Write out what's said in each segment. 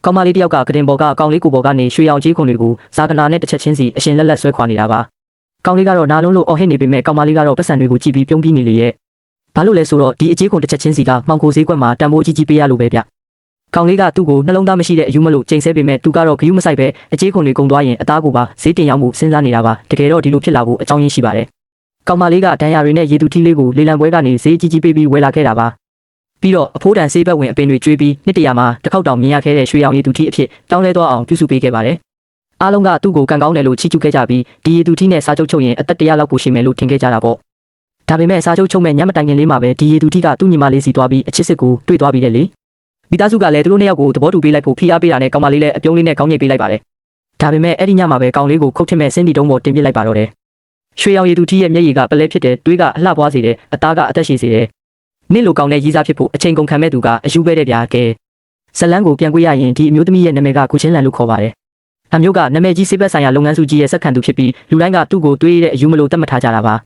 ကောင်မလေးတယောက်ကကတင်ပေါ်ကကောင်လေးကိုပေါ်ကနေရွှေရောင်ကြီးခွန်တွေကိုဇာကနာနဲ့တစ်ချက်ချင်းစီအရှင်လက်ဆွဲခွာနေတာပါကောင်လေးကတော့နာလုံးလို့အော်ဟစ်နေပေမဲ့ကောင်မလေးကတော့ပတ်စံတွေကိုကြည့်ပြီးပြုံးပြီးနေလေရဲ့ဘာလို့လဲဆိုတော့ဒီအကြီးခွန်တစ်ချက်ချင်းစီကမှောင်ခိုဈေးကွက်မှာတန်ဖိုးကြီးပေးရလို့ပဲဗျကောင်လေးကသူ့ကိုနှလုံးသားမရှိတဲ့အယူမလို့ချိန်ဆဲပေမဲ့သူကတော့ဂယုမဆိုင်ပဲအကြီးခွန်တွေကုန်သွားရင်အသားကိုပါဈေးတင်ရောက်မှုစဉ်းစားနေတာပါတကယ်တော့ဒီလိုဖြစ်လာဖို့အကြောင်းရင်းရှိပါတယ်ကောင်မလေးကဒဏ်ရာတွေနဲ့ရေတူထီးလေးကိုလေလံပွဲကနေဈေးကြီးပေးပြီးဝယ်လာခဲ့တာပါပြီးတော့အဖိုးတန်ဆေးဘက်ဝင်အပင်တွေကျွေးပြီးနှစ်တရာမှာတစ်ခေါက်တောင်မြင်ရခဲ့တဲ့ရွှေရောင်ရည်သူထီးအဖြစ်တောင်းလဲသွားအောင်ပြုစုပေးခဲ့ပါတယ်အားလုံးကသူ့ကိုကန်ကောင်းတယ်လို့ချီးကျူးခဲ့ကြပြီးဒီရည်သူထီးနဲ့စာချုပ်ချုပ်ရင်အသက်100လောက်ကိုရှိမယ်လို့ထင်ခဲ့ကြတာပေါ့ဒါပေမဲ့စာချုပ်ချုပ်မဲ့ညမတိုင်ခင်လေးမှာပဲဒီရည်သူထီးကသူ့ညီမလေးစီသွားပြီးအချစ်စစ်ကိုတွေ့သွားပြီးတဲ့လေမိသားစုကလည်းသူတို့နှစ်ယောက်ကိုသဘောတူပေးလိုက်ဖို့ဖိအားပေးတာနဲ့ကောင်မလေးလည်းအပြုံးလေးနဲ့ခေါင်းညိတ်ပေးလိုက်ပါတယ်ဒါပေမဲ့အဲ့ဒီညမှာပဲကောင်လေးကိုခုတ်ထစ်မဲ့စင်းဒီတုံးပေါ်တင်ပစ်လိုက်ပါတော့တယ်ရွှေရောင်ရည်သူထီးရဲ့မျက်ရည်ကပလဲဖြစ်တဲ့တွေးကအလှပွားစေတဲ့အသားကအသက်ရှည်စေတဲ့နင့်လိုကောင်တဲ့ရည်စားဖြစ်ဖို့အချိန်ကုန်ခံမဲ့သူကအယူပဲတဲ့ဗျာကဲဇလန်းကိုပြန်ကြွေးရရင်ဒီအမျိုးသမီးရဲ့နာမည်ကကိုချင်းလန်လို့ခေါ်ပါတယ်အမျိုးကနာမည်ကြီးစေးဘက်ဆိုင်ရာလုပ်ငန်းစုကြီးရဲ့စက်ခံသူဖြစ်ပြီးလူတိုင်းကသူ့ကိုတွေးတဲ့အယူမလို့တတ်မှတ်ထားကြတာပါ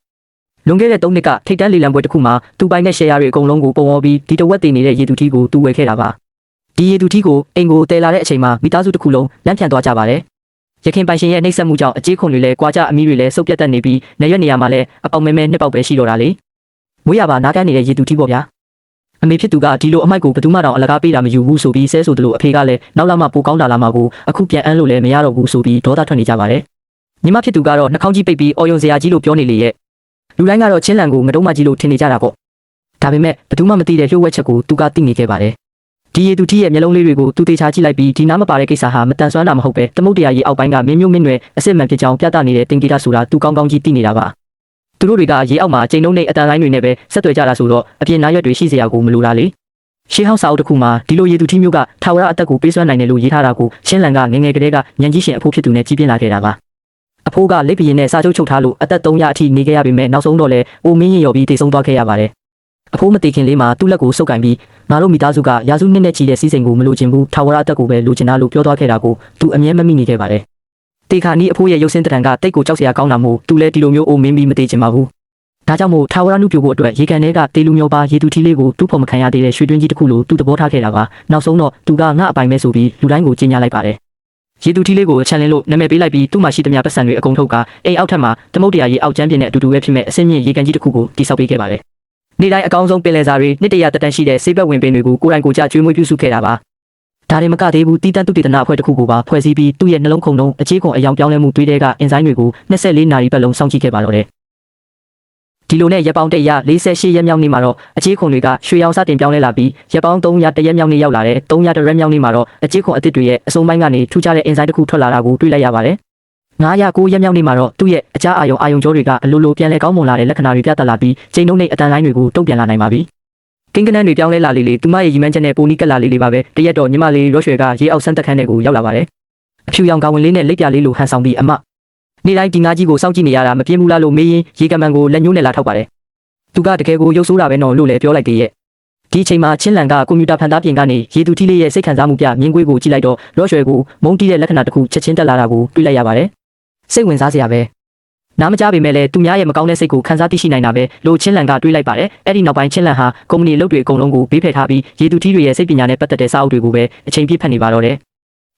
လွန်ခဲ့တဲ့3နှစ်ကထိတ်တန်းလီလံပွဲတစ်ခုမှာသူ့ပိုင်တဲ့ share တွေအကုန်လုံးကိုပုံအောပြီးဒီတဝက်တည်နေတဲ့ရည်သူထီးကိုသူဝယ်ခဲ့တာပါဒီရည်သူထီးကိုအိမ်ကိုတည်လာတဲ့အချိန်မှာမိသားစုတစ်ခုလုံးလမ်းဖြန့်သွားကြပါတယ်ရခင်ပိုင်ရှင်ရဲ့နှိပ်စက်မှုကြောင့်အကြေးခွန်တွေလည်းကြွားကြအမီးတွေလည်းစုပ်ပြတ်တက်နေပြီးနေရွက်နေရမှာလည်းအပေါင်မဲနှစ်ပေါက်ပဲရှိတော့တာလေမွေးရပါနားကန်းနေတဲ့ရည်သူထီးပေါ့ဗျာအမေဖြစ်သူကဒီလိုအမိုက်ကိုဘယ်သူမှတော့အလကားပေးတာမယူဘူးဆိုပြီးဆဲဆိုသလိုအဖေကလည်းနောက်လာမှပိုကောင်းတာလာမှကိုအခုပြန်အန်းလို့လည်းမရတော့ဘူးဆိုပြီးဒေါသထွက်နေကြပါတယ်ညီမဖြစ်သူကတော့နှာခေါင်းကြီးပိတ်ပြီးအော်ယုံစရာကြီးလို့ပြောနေလေရဲ့လူတိုင်းကတော့ချင်းလန်ကိုငတုံးမကြီးလို့ထင်နေကြတာပေါ့ဒါပေမဲ့ဘယ်သူမှမသိတဲ့လျှို့ဝှက်ချက်ကိုသူကသိနေခဲ့ပါတယ်ဒီရည်သူထီးရဲ့မျက်လုံးလေးတွေကိုသူတေချာကြည့်လိုက်ပြီးဒီနားမပါတဲ့ကိစ္စဟာမတန်ဆွမ်းတာမဟုတ်ပဲသမုတ်တရားကြီးအောက်ပိုင်းကမင်းမျိုးမင်းတွေအစစ်မှန်ဖြစ်ကြောင်းပြသနေတဲ့တင်ဂီတာဆိုတာသူကောင်းကောင်းကြီးသိနေတာပါသူတို့တွေကရေအောက်မှာအကျဉ်းလုံးနဲ့အတန်လိုင်းတွေနဲ့ပဲဆက်သွယ်ကြတာဆိုတော့အပြင်နားရွက်တွေရှိစရာကိုမလိုတာလေရှင်းဟောင်းစာအုပ်တစ်ခုမှာဒီလိုရည်သူထီးမျိုးကထာဝရအသက်ကိုပေးစွမ်းနိုင်တယ်လို့ရေးထားတာကိုရှင်းလန်ကငယ်ကလေးကညံကြီးရှင်အဖိုးဖြစ်သူနဲ့ကြီးပြင်းလာခဲ့တာပါအဖိုးကလက်ပြင်းနဲ့စာချုပ်ချုပ်ထားလို့အသက်300အထိနေခဲ့ရပေမဲ့နောက်ဆုံးတော့လေအိုမင်းရင်ရော်ပြီးတည်ဆုံးသွားခဲ့ရပါတယ်အဖိုးမတည်ခင်လေးမှာသူ့လက်ကိုစုပ်ကင်ပြီးငါတို့မိသားစုကရာစုနှစ်နဲ့ချီတဲ့စီးစိမ်ကိုမလိုချင်ဘူးထာဝရအသက်ကိုပဲလိုချင်တာလို့ပြောသွားခဲ့တာကိုသူအမြဲမမိနေခဲ့ပါတယ်တေခါနီးအဖိုးရဲ့ရုပ်ဆင်းတံကတိတ်ကိုကြောက်စရာကောင်းတာမို့သူလည်းဒီလိုမျိုးအိုမင်းပြီးမတည်ချင်ပါဘူးဒါကြောင့်မို့ထာဝရနုပြိုဖို့အတွက်ရေကန်ထဲကတေလူမျိုးပါရည်သူထီးလေးကိုတူးဖို့မခံရသေးတဲ့ရွှေတွင်းကြီးတစ်ခုလိုသူ့သဘောထားခဲ့တာပါနောက်ဆုံးတော့သူကငါအပိုင်ပဲဆိုပြီးလူတိုင်းကိုကြီးညာလိုက်ပါတယ်ရည်သူထီးလေးကိုအချန်လင်းလို့နာမည်ပေးလိုက်ပြီးသူ့မှာရှိသမျှပတ်စံတွေအကုန်ထုတ်ကအိမ်အောက်ထပ်မှာသမုတ်တရားရေအောက်ကျမ်းပြင်းနဲ့အတူတူပဲဖြစ်မဲ့အစင်းမြင့်ရေကန်ကြီးတစ်ခုကိုတိဆောက်ပေးခဲ့ပါတယ်နေ့တိုင်းအကောင်းဆုံးပင်လယ်စာတွေနှစ်တရာတက်တန်းရှိတဲ့ဆေးဘက်ဝင်ပင်တွေကိုကိုယ်တိုင်ကိုကြကျွေးမွေးပြုစုခဲ့တာပါဒါတွေမကသေးဘူးတီးတန်းသူတေသနာအဖွဲ့တစ်ခုကိုပါဖွဲ့စည်းပြီးသူ့ရဲ့နှလုံးခုန်လုံးအကြီးခွန်အယောင်ပြောင်းလဲမှုတွေးတဲ့ကအင်ဇိုင်းတွေကို24နာရီပတ်လုံးစောင့်ကြည့်ခဲ့ပါတော့တယ်ဒီလိုနဲ့ရက်ပေါင်း148ရက်မြောက်နေ့မှာတော့အကြီးခွန်တွေကရွှေရောင်စတင်ပြောင်းလဲလာပြီးရက်ပေါင်း300ရက်မြောက်နေ့ရောက်လာတဲ့300ရက်မြောက်နေ့မှာတော့အကြီးခွန်အစ်စ်တွေရဲ့အစုံပိုင်းကနေထူးခြားတဲ့အင်ဇိုင်းတစ်ခုထွက်လာတာကိုတွေ့လိုက်ရပါတယ်909ရက်မြောက်နေ့မှာတော့သူ့ရဲ့အကြအာယုံကြောတွေကအလိုလိုပြန်လဲကောင်းမွန်လာတဲ့လက္ခဏာတွေပြသလာပြီးချိန်နှုန်းနဲ့အတန်လိုင်းတွေကိုတုံ့ပြန်လာနိုင်ပါပြီကိန်းကနန်းတွေပြောင်းလဲလာလေသူမရဲ့ရီမန်းချက်နဲ့ပိုနီးကက်လာလေးပါပဲတရက်တော့ညီမလေးရော့ရွှေကရေအောက်ဆန်းတက်ခန်းတွေကိုရောက်လာပါတယ်အဖြူရောင်ကောင်ဝင်လေးနဲ့လက်ပြလေးလိုဟန်ဆောင်ပြီးအမနေ့တိုင်းဒီငါးကြီးကိုစောင့်ကြည့်နေရတာမပြင်းဘူးလားလို့မေးရင်ရေကံပန်ကိုလက်ညှိုးနဲ့လာထောက်ပါတယ်သူကတကယ်ကိုရုပ်ဆိုးတာပဲနော်လို့လည်းပြောလိုက်သေးရဲ့ဒီအချိန်မှာချင်းလန်ကကွန်ပျူတာဖန်သားပြင်ကနေရေသူထီးလေးရဲ့စိတ်ခံစားမှုပြမြင်းကွေးကိုကြည့်လိုက်တော့ရော့ရွှေကိုမုန်းတီးတဲ့လက္ခဏာတစ်ခုချက်ချင်းတက်လာတာကိုတွေ့လိုက်ရပါတယ်စိတ်ဝင်စားစရာပဲနားမကြပေမဲ့လည်းသူများရဲ့မကောင်းတဲ့စိတ်ကိုခံစားသိရှိနိုင်တာပဲလို့ချင်းလန်ကတွေးလိုက်ပါတယ်အဲ့ဒီနောက်ပိုင်းချင်းလန်ဟာကုမ္ပဏီအလုပ်တွေအကုန်လုံးကိုဘေးဖယ်ထားပြီးရေသူထီးတွေရဲ့စိတ်ပညာနဲ့ပတ်သက်တဲ့စာအုပ်တွေကိုပဲအချိန်ပြည့်ဖတ်နေပါတော့တယ်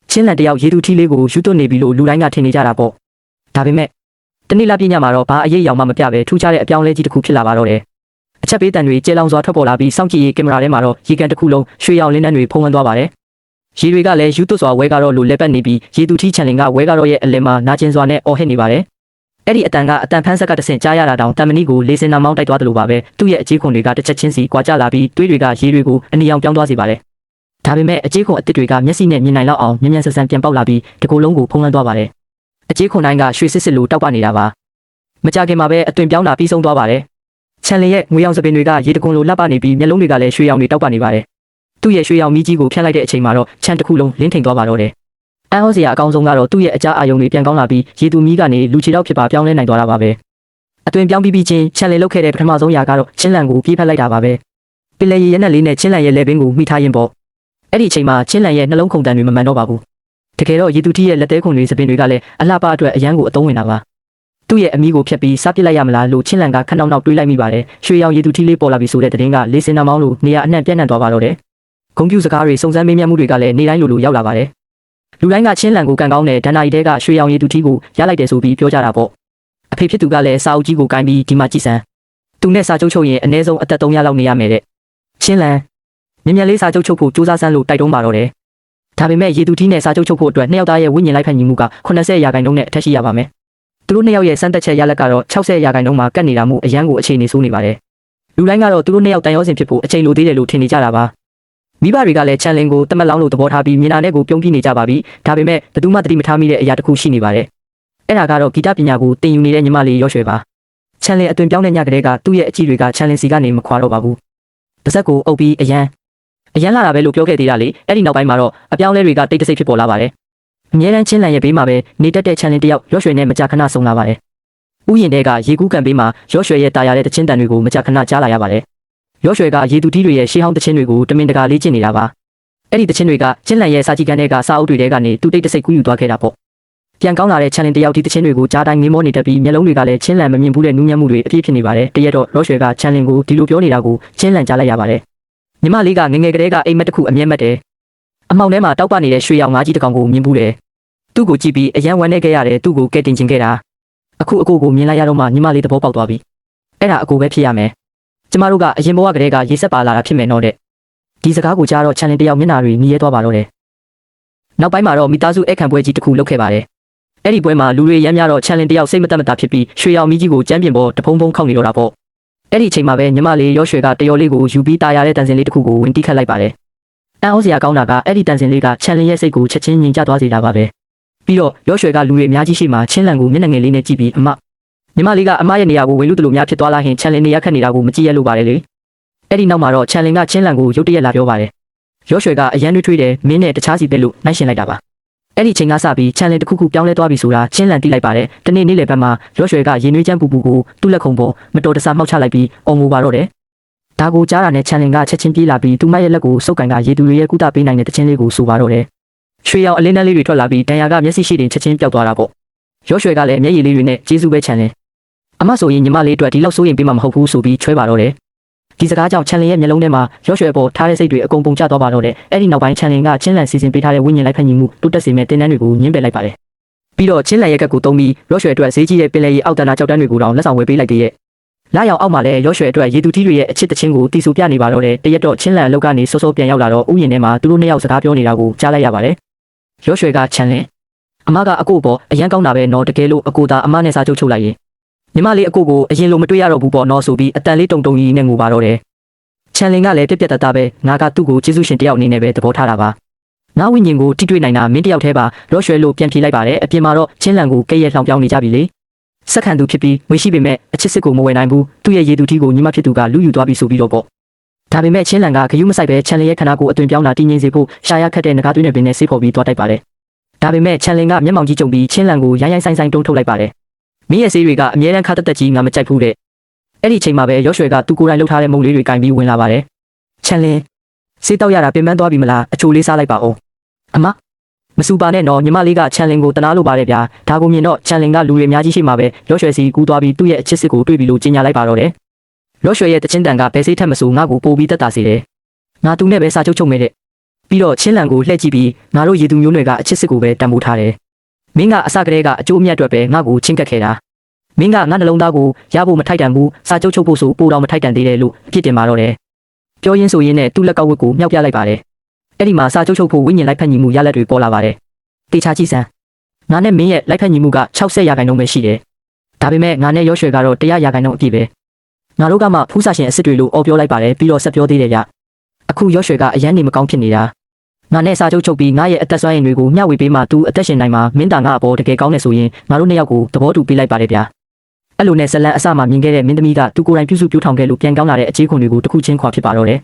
ချင်းလန်တယောက်ရေသူထီးလေးကိုယူသွတ်နေပြီလို့လူတိုင်းကထင်နေကြတာပေါ့ဒါပေမဲ့တနေ့လာပြညမှာတော့ဘာအရေးရောင်မှမပြပဲထူးခြားတဲ့အပြောင်းလဲကြီးတစ်ခုဖြစ်လာပါတော့တယ်အချက်ပေးတန်တွေကျဲလောင်စွာထွက်ပေါ်လာပြီးစောင့်ကြည့်ရေးကင်မရာထဲမှာတော့ရေကန်တစ်ခုလုံးရွှေရောင်လင်းနှန်းတွေဖုံးလွှမ်းသွားပါတယ်ရေတွေကလည်းယူသွတ်စွာဝဲကတော့လို့လက်ပတ်နေပြီးရေသူထီးချန်လင်ကဝဲကတော့ရဲ့အလယ်မှာနာကျင်စွာနဲ့အော်ဟစ်နေပါတယ်အဲ့ဒီအတန်ကအတန်ဖန်းဆက်ကတဆင့်ကြားရတာတောင်တန်မဏိကိုလေစင်နာမောင်းတိုက်သွားတယ်လို့ပါပဲသူ့ရဲ့အကြီးခွန်တွေကတစ်ချက်ချင်းစီကွာကျလာပြီးတွေးတွေကရေတွေကိုအနီအောင်ပြောင်းသွားစေပါတယ်ဒါပေမဲ့အကြီးခွန်အစ်စ်တွေကမျက်စိနဲ့မြင်နိုင်လောက်အောင်မြန်မြန်ဆန်ဆန်ပြန်ပေါက်လာပြီးတကူလုံးကိုဖုံးလွှမ်းသွားပါတယ်အကြီးခွန်တိုင်းကရွှေစစ်စစ်လိုတောက်ပနေတာပါမကြခင်မှာပဲအသွင်ပြောင်းတာပြီးဆုံးသွားပါတယ်ချန်လင်ရဲ့ငွေရောင်စပင်တွေကရေတကွန်လိုလှပနေပြီးမျက်လုံးတွေကလည်းရွှေရောင်တွေတောက်ပနေပါတယ်သူ့ရဲ့ရွှေရောင်မီးကြီးကိုဖျက်လိုက်တဲ့အချိန်မှာတော့ချန်တစ်ခုလုံးလင်းထိန်သွားပါတော့တယ်အန်ဟောစရာအကောင်းဆုံးကတော့သူ့ရဲ့အကြအာယုံတွေပြန်ကောင်းလာပြီးရေသူမီးကနေလူချီတော့ဖြစ်ပါပြောင်းလဲနိုင်သွားတာပါပဲအတွင်ပြောင်းပြီးချင်းချန်လင်လုတ်ခဲ့တဲ့ပထမဆုံးຢာကတော့ချင်းလန်ကိုပြေးဖက်လိုက်တာပါပဲပင်လယ်ရေရက်နဲ့လေးနဲ့ချင်းလန်ရဲ့လက်ပင်ကိုမိထားရင်ပေါ့အဲ့ဒီအချိန်မှာချင်းလန်ရဲ့နှလုံးခုန်တန်တွေမမှန်တော့ပါဘူးတကယ်တော့ရေသူထီးရဲ့လက်သေးခုန်တွေစပင်တွေကလည်းအလှပအတွက်အရန်ကိုအသုံးဝင်တာပါသူ့ရဲ့အမီးကိုဖျက်ပြီးစားပစ်လိုက်ရမလားလို့ချင်းလန်ကခဏနောက်တွေးလိုက်မိပါတယ်ရွှေရောင်ရေသူထီးလေးပေါ်လာပြီဆိုတဲ့သတင်းကလေစင်နာမောင်းလိုနေရာအနှံ့ပြန့်နှံ့သွားပါတော့တယ် ဂုံပြူစကားတွေစုံစမ်းမေးမြန်းမှုတွေကလည်းနေတိုင်းလိုရောက်လာပါတယ်လူတိုင်းကချင်းလန်ကိုကန်ကောင်းတဲ့ဒဏ္ဍာရီတဲကရွှေရောင်ရည်သူထီးကိုရလိုက်တယ်ဆိုပြီးပြောကြတာပေါ့အဖေဖြစ်သူကလည်းစာအုပ်ကြီးကိုကင်ပြီးဒီမှာကြည့်စမ်းသူနဲ့စာချုပ်ချုပ်ရင်အနည်းဆုံးအသက်3ရက်လောက်နေရမယ်တဲ့ချင်းလန်မြ мян လေးစာချုပ်ချုပ်ဖို့စူးစမ်းစမ်းလို့တိုက်တွန်းပါတော့တယ်ဒါပေမဲ့ရည်သူထီးနဲ့စာချုပ်ချုပ်ဖို့အတွက်နှစ်ယောက်သားရဲ့ဝိညာဉ်လိုက်ဖက်ညီမှုက80%နဲ့အထက်ရှိရပါမယ်သူတို့နှစ်ယောက်ရဲ့စမ်းသက်ချက်ရလက်ကတော့60%မှာကတ်နေတာမှုအရန်ကိုအခြေအနေဆိုးနေပါတယ်လူတိုင်းကတော့သူတို့နှစ်ယောက်တန်ရောစင်ဖြစ်ဖို့အချိန်လိုသေးတယ်လို့ထင်နေကြတာပါမိဘတွေကလည်းချန်လင်ကိုတမက်လောင်းလို့သဘောထားပြီးမြင်တာနဲ့ကိုပြုံးပြနေကြပါပြီဒါပေမဲ့ဘယ်သူမှတတိမထားမိတဲ့အရာတစ်ခုရှိနေပါတယ်အဲ့ဒါကတော့ဂီတပညာကိုသင်ယူနေတဲ့ညီမလေးရောရွှေပါချန်လင်အသွင်ပြောင်းတဲ့ညကလေးကသူ့ရဲ့အကြည့်တွေကချန်လင်စီကနေမခွာတော့ပါဘူးပါဇက်ကိုအုပ်ပြီးအရန်လာတာပဲလို့ပြောခဲ့သေးတာလေအဲ့ဒီနောက်ပိုင်းမှာတော့အပြောင်းလဲတွေကတိတ်တဆိတ်ဖြစ်ပေါ်လာပါတယ်အမြဲတမ်းချင်းလန်ရဲ့ဘေးမှာပဲနေတက်တဲ့ချန်လင်တယောက်ရောရွှေနဲ့မကြာခဏဆုံလာပါတယ်ဥယျာဉ်တဲကရေကူးကန်ဘေးမှာရောရွှေရဲ့တာယာတဲ့တချင်းတန်တွေကိုမကြာခဏကြားလာရပါတယ်ရောရွှေကရေသူတီးတွေရဲ့ရှေးဟောင်းတချင်းတွေကိုတမင်တကာလေ့ကျင့်နေတာပါအဲ့ဒီတချင်းတွေကချင်းလန်ရဲ့စာကြည့်ကန်တဲ့ကစာအုပ်တွေထဲကနေသူတိတ်တဆိတ်ကူးယူသွားခဲ့တာပေါ့ပြန်ကောင်းလာတဲ့ချန်လင်တယောက်ဒီတချင်းတွေကိုကြားတိုင်းငေးမောနေတတ်ပြီးမျက်လုံးတွေကလည်းချင်းလန်မမြင်ဘူးတဲ့နူးညံ့မှုတွေအပြည့်ဖြစ်နေပါတယ်တရက်တော့ရောရွှေကချန်လင်ကိုဒီလိုပြောနေတာကိုချင်းလန်ကြားလိုက်ရပါတယ်ညီမလေးကငငယ်ကလေးကအိမ်မက်တစ်ခုအမျက်မှတ်တယ်အမောင်ထဲမှာတောက်ပနေတဲ့ရွှေရောင်ငါးကြီးတစ်ကောင်ကိုမြင်ဘူးတယ်သူ့ကိုကြည့်ပြီးအယံဝမ်းနေခဲ့ရတယ်သူ့ကိုကဲတင်ချင်ခဲ့တာအခုအကိုကိုမြင်လိုက်ရတော့မှညီမလေးသဘောပေါက်သွားပြီအဲ့ဒါအကိုပဲဖြစ်ရမယ်ကျမတို့ကအရင်ဘဝကတည်းကရေဆက်ပါလာတာဖြစ်မယ်တော့တဲ့ဒီစကားကိုကြားတော့ချန်လင်တယောက်မျက်နှာတွေမြည်ရဲသွားပါတော့တယ်နောက်ပိုင်းမှာတော့မိသားစုအခမ်းပွဲကြီးတစ်ခုလုပ်ခဲ့ပါတယ်အဲ့ဒီပွဲမှာလူတွေရမ်းများတော့ချန်လင်တယောက်စိတ်မသက်မသာဖြစ်ပြီးရွှေရောင်မီးကြီးကိုကျမ်းပြင်ပေါ်တဖုံဖုံခောက်နေတော့တာပေါ့အဲ့ဒီအချိန်မှာပဲညီမလေးရောရွှေကတယောလေးကိုယူပြီးတာရတဲ့တန်စင်လေးတစ်ခုကိုဝင်တိခတ်လိုက်ပါတယ်အန်အောစရာကောင်းတာကအဲ့ဒီတန်စင်လေးကချန်လင်ရဲ့စိတ်ကိုချက်ချင်းငြိမ်ချသွားစေတာပါပဲပြီးတော့ရောရွှေကလူတွေအများကြီးရှိမှချင်းလန်ကိုမျက်နှာငယ်လေးနဲ့ကြည့်ပြီးညီမလေးကအမရဲ့နေရာကိုဝင်လို့တလို့များဖြစ်သွားလာရင်ချန်လင်နေရာခက်နေတာကိုမကြည့်ရလို့ပါတယ်လေအဲ့ဒီနောက်မှာတော့ချန်လင်ကချင်းလန်ကိုရုတ်တရက်လာပြောပါတယ်ရောရွှေကအရန်ထွေးတယ်မင်းနဲ့တခြားစီပဲလို့နှိုင်းရှင်လိုက်တာပါအဲ့ဒီချိန်ကစပြီးချန်လင်တစ်ခုခုပြောင်းလဲသွားပြီဆိုတာချင်းလန်သိလိုက်ပါတယ်တနေ့နေ့လယ်ဘက်မှာရောရွှေကရင်နွေးချမ်းပူပူကိုသူ့လက်ခုံပေါ်မတော်တဆမှောက်ချလိုက်ပြီးအော်ငိုပါတော့တယ်ဒါကိုကြားတာနဲ့ချန်လင်ကချက်ချင်းပြေးလာပြီးသူမရဲ့လက်ကိုစုပ်ကန်ကရေသူတွေရဲ့ကုသပေးနိုင်တဲ့တခြင်းလေးကိုဆိုပါတော့တယ်ရွှေရောင်အလင်းတန်းလေးတွေထွက်လာပြီးတန်ရာကမျက်စိရှိတင်ချက်ချင်းပျောက်သွားတာပေါ့ရောရွှေကလည်းမျက်ရည်လေးတွေနဲ့ကျေးဇူးပဲချန်လင်အမဆိုရင်ညီမလေးအတွက်ဒီလောက်စိုးရင်ပေးမှမဟုတ်ဘူးဆိုပြီးချွဲပါတော့တယ်ဒီစကားကြောင့်ချန်လင်ရဲ့မျက်လုံးထဲမှာရောရွှေပေါ်ထားတဲ့စိတ်တွေအကုန်ပုံကျသွားပါတော့တယ်အဲ့ဒီနောက်ပိုင်းချန်လင်ကချင်းလန်စီစဉ်ပေးထားတဲ့ဝိညာဉ်လိုက်ဖက်ညီမှုတိုးတက်စေမဲ့တင်တန်းတွေကိုညှင်းပယ်လိုက်ပါတယ်ပြီးတော့ချင်းလန်ရဲ့ကက်ကိုတုံးပြီးရောရွှေအတွက်ဈေးကြီးတဲ့ပင်လယ်ရေအောက်တန်းကြောက်တန်းတွေကိုတောင်လက်ဆောင်ဝယ်ပေးလိုက်သေးရဲ့လာရောက်အောက်မှာလည်းရောရွှေအတွက်ရေသူထီးတွေရဲ့အချစ်တချင်းကိုတီးဆူပြနေပါတော့တယ်တရက်တော့ချင်းလန်အလုပ်ကနေစောစောပြန်ရောက်လာတော့ဥယျာဉ်ထဲမှာသူတို့နှစ်ယောက်စကားပြောနေတာကိုကြားလိုက်ရပါတယ်ရောရွှေကချန်လင်အမကအကိုပေါ်အရန်ကောင်းတာပဲနော်တကယ်လို့အကိုသာအမနဲ့စာချုပ်လိုက်ရင်ညီမလေးအကိုကိုအရင်လိုမတွေ့ရတော့ဘူးပေါ့နော်ဆိုပြီးအတန်လေးတုံတုံကြီးနဲ့ငိုပါတော့တယ်ချန်လင်ကလည်းပြက်ပြက်တသားပဲငါကသူ့ကိုကျေးဇူးရှင်တယောက်အနေနဲ့ပဲသဘောထားတာပါငါဝိညာဉ်ကိုထိတွေ့နိုင်တာမင်းတယောက်တည်းပါရောရွှေလို့ပြန်ဖြေလိုက်ပါတယ်အပြင်မှာတော့ချင်းလန်ကိုကဲ့ရဲ့လှောင်ပြောင်းနေကြပြီလေစက္ကန့်သူဖြစ်ပြီးငွေရှိပေမဲ့အချစ်စစ်ကိုမဝယ်နိုင်ဘူးသူ့ရဲ့ရေသူထီးကိုညီမဖြစ်သူကလူယူသွားပြီဆိုပြီးတော့ပေါ့ဒါပေမဲ့ချင်းလန်ကဂယုမဆိုင်ပဲချန်လင်ရဲ့ခန္ဓာကိုယ်အသွင်ပြောင်းတာတည်ငြိမ်စေဖို့ရှာရခတ်တဲ့ငကားသွင်းတဲ့ပင်နဲ့ဆေးဖော်ပြီးသွားတိုက်ပါတယ်ဒါပေမဲ့ချန်လင်ကမျက်မှောင်ကြီးကျုံပြီးချင်းလန်ကိုရိုင်းရိုင်းဆိုင်ဆိုင်တွန်းထုတ်လိုက်ပါတယ်မင်းရဲ့ဆေးတွေကအမြဲတမ်းခါတက်တက်ကြီးငါမကြိုက်ဘူးတဲ့အဲ့ဒီချိန်မှာပဲရောရွှေကသူကိုယ်တိုင်လှုပ်ထားတဲ့မုံလေးတွေကင်ပြီးဝင်လာပါတယ်ချန်လင်ဆေးတောက်ရတာပင်ပန်းသွားပြီမလားအချိုလေးစားလိုက်ပါဦးအမမစူပါနဲ့နော်ညီမလေးကချန်လင်ကိုတနာလို့ပါတယ်ဗျာဒါကိုမြင်တော့ချန်လင်ကလူတွေအများကြီးရှိမှာပဲရောရွှေစီကူးသွားပြီးသူ့ရဲ့အချစ်စစ်ကိုတွေ့ပြီလို့ကြေညာလိုက်ပါတော့တယ်ရောရွှေရဲ့တချင်းတန်ကဘယ်ဆေးထက်မဆိုငါ့ကိုပို့ပြီးတက်တာစေတယ်ငါသူနဲ့ပဲစာချုပ်မဲ့တဲ့ပြီးတော့ချင်းလန်ကိုလှည့်ကြည့်ပြီးငါတို့ရေသူမျိုးနွယ်ကအချစ်စစ်ကိုပဲတန်ဖိုးထားတယ်မင်းကအစကတည်းကအကျိုးအမြတ်အတွက်ပဲငါ့ကိုချင်းကပ်ခဲ့တာမင်းကငါနှလုံးသားကိုရဖို့မထိုက်တန်ဘူးစာချုပ်ဖို့ဆိုပိုတော့မထိုက်တန်သေးတယ်လို့အပြစ်တင်ပါတော့တယ်ပြောရင်းဆိုရင်းနဲ့သူ့လက်ကောက်ဝတ်ကိုမြောက်ပြလိုက်ပါတယ်အဲ့ဒီမှာစာချုပ်ဖို့ဝိညာဉ်လိုက်ဖက်ညီမှုရလက်တွေပေါ်လာပါတယ်တေချာကြည့်စမ်းငါနဲ့မင်းရဲ့လိုက်ဖက်ညီမှုက60%ပဲရှိတယ်ဒါပေမဲ့ငါနဲ့ရောရွှေကတော့100%အပြည့်ပဲငါတို့ကမှဖူးစာရှင်အစ်စ်တွေလို့အော်ပြောလိုက်ပါတယ်ပြီးတော့ဆက်ပြောသေးတယ်ဗျအခုရောရွှေကအရန်နေမကောင်းဖြစ်နေတာငါနဲ့စာချုပ်ပြီးငါရဲ့အသက်ဆွမ်းရည်တွေကိုမျှဝေပေးမှသူအသက်ရှင်နိုင်မှာမင်းတာငါအပေါ်တကယ်ကောင်းနေဆိုရင်ငါတို့နှစ်ယောက်ကိုသဘောတူပေးလိုက်ပါတယ်ဗျအဲ့လိုနဲ့ဇလန်အစမှမြင်ခဲ့တဲ့မင်းသမီးကသူကိုယ်တိုင်ပြုစုပြောင်းထောင်ခဲ့လို့ပြန်ကောင်းလာတဲ့အခြေခွန်တွေကိုတစ်ခုချင်းခွာဖြစ်ပါတော့တယ်